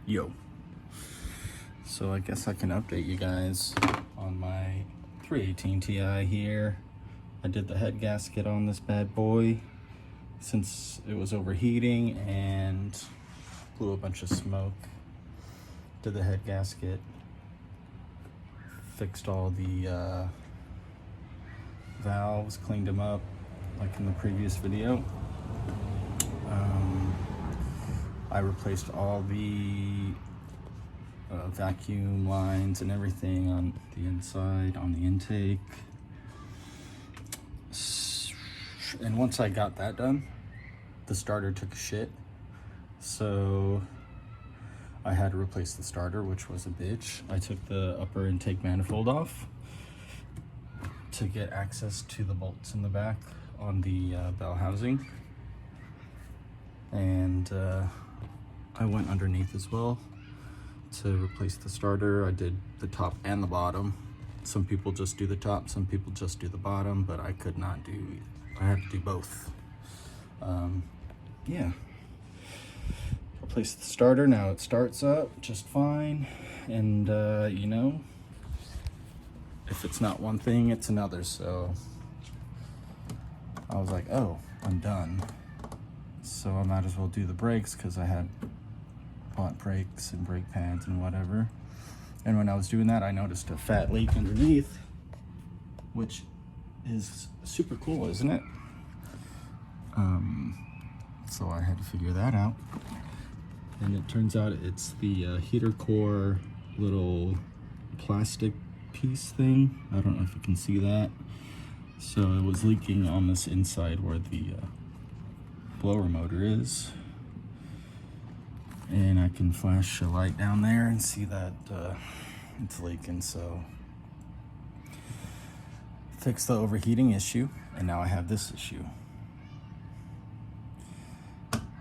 Yo. So I guess I can update you guys on my 318 Ti here. I did the head gasket on this bad boy since it was overheating and blew a bunch of smoke. Did the head gasket, fixed all the valves, cleaned them up like in the previous video. I replaced all the vacuum lines and everything on the inside, on the intake. And once I got that done, the starter took a shit. So I had to replace the starter, which was a bitch. I took the upper intake manifold off to get access to the bolts in the back on the bell housing. And I went underneath as well to replace the starter. I did the top and the bottom. Some people just do the top, some people just do the bottom, but I could not do, I had to do both. Yeah. Replaced the starter, now it starts up just fine. And you know, if it's not one thing, it's another. So I was like, oh, I'm done. So I might as well do the brakes because I had bought brakes and brake pads and whatever. And when I was doing that, I noticed a fat leak underneath, which is super cool, isn't it? So I had to figure that out. And it turns out it's the heater core little plastic piece thing. I don't know if you can see that. So it was leaking on this inside where the blower motor is. And I can flash a light down there and see that it's leaking. So fix the overheating issue, and now I have this issue.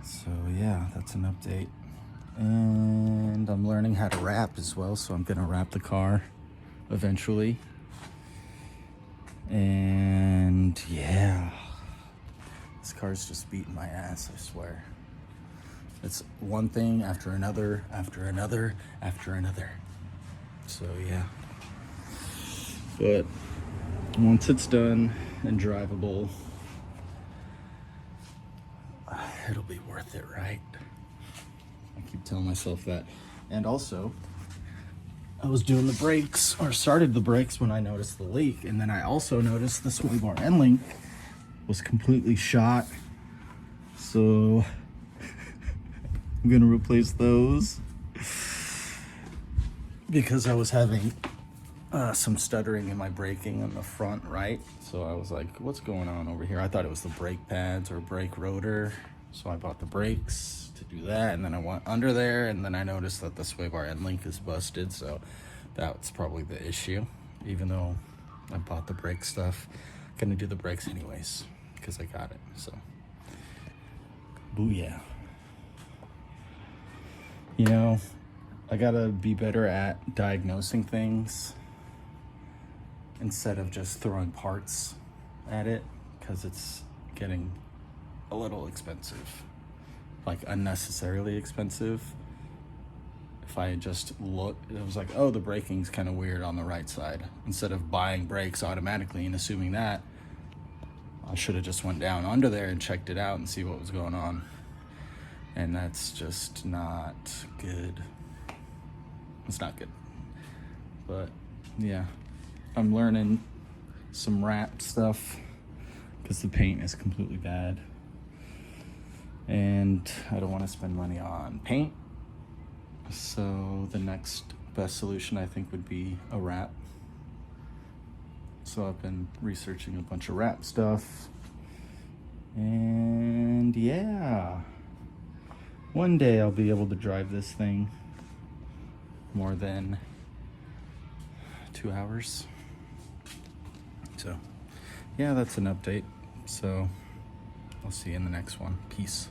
So yeah, that's an update. And I'm learning how to wrap as well, so I'm gonna wrap the car eventually. And yeah, this car's just beating my ass, I swear. It's one thing after another, after another, after another. So yeah. But once it's done and drivable, it'll be worth it, right? I keep telling myself that. And also, I was doing the brakes, or started the brakes when I noticed the leak, and then I also noticed the sway bar end link was completely shot. So I'm gonna replace those because I was having some stuttering in my braking on the front right. So I was like, what's going on over here? I thought it was the brake pads or brake rotor. So I bought the brakes to do that, and then I went under there, and then I noticed that the sway bar end link is busted. So that's probably the issue. Even though I bought the brake stuff, I'm gonna do the brakes anyways because I got it. So booyah. You know, I gotta be better at diagnosing things instead of just throwing parts at it, because it's getting a little expensive, like unnecessarily expensive. If I had just looked, it was like, oh, the braking's kind of weird on the right side. Instead of buying brakes automatically and assuming that, I should have just went down under there and checked it out and see what was going on. And that's just not good. It's not good. But yeah, I'm learning some wrap stuff because the paint is completely bad. And I don't want to spend money on paint. So the next best solution I think would be a wrap. So I've been researching a bunch of wrap stuff. And yeah. One day I'll be able to drive this thing more than 2 hours. So yeah, that's an update. So I'll see you in the next one. Peace.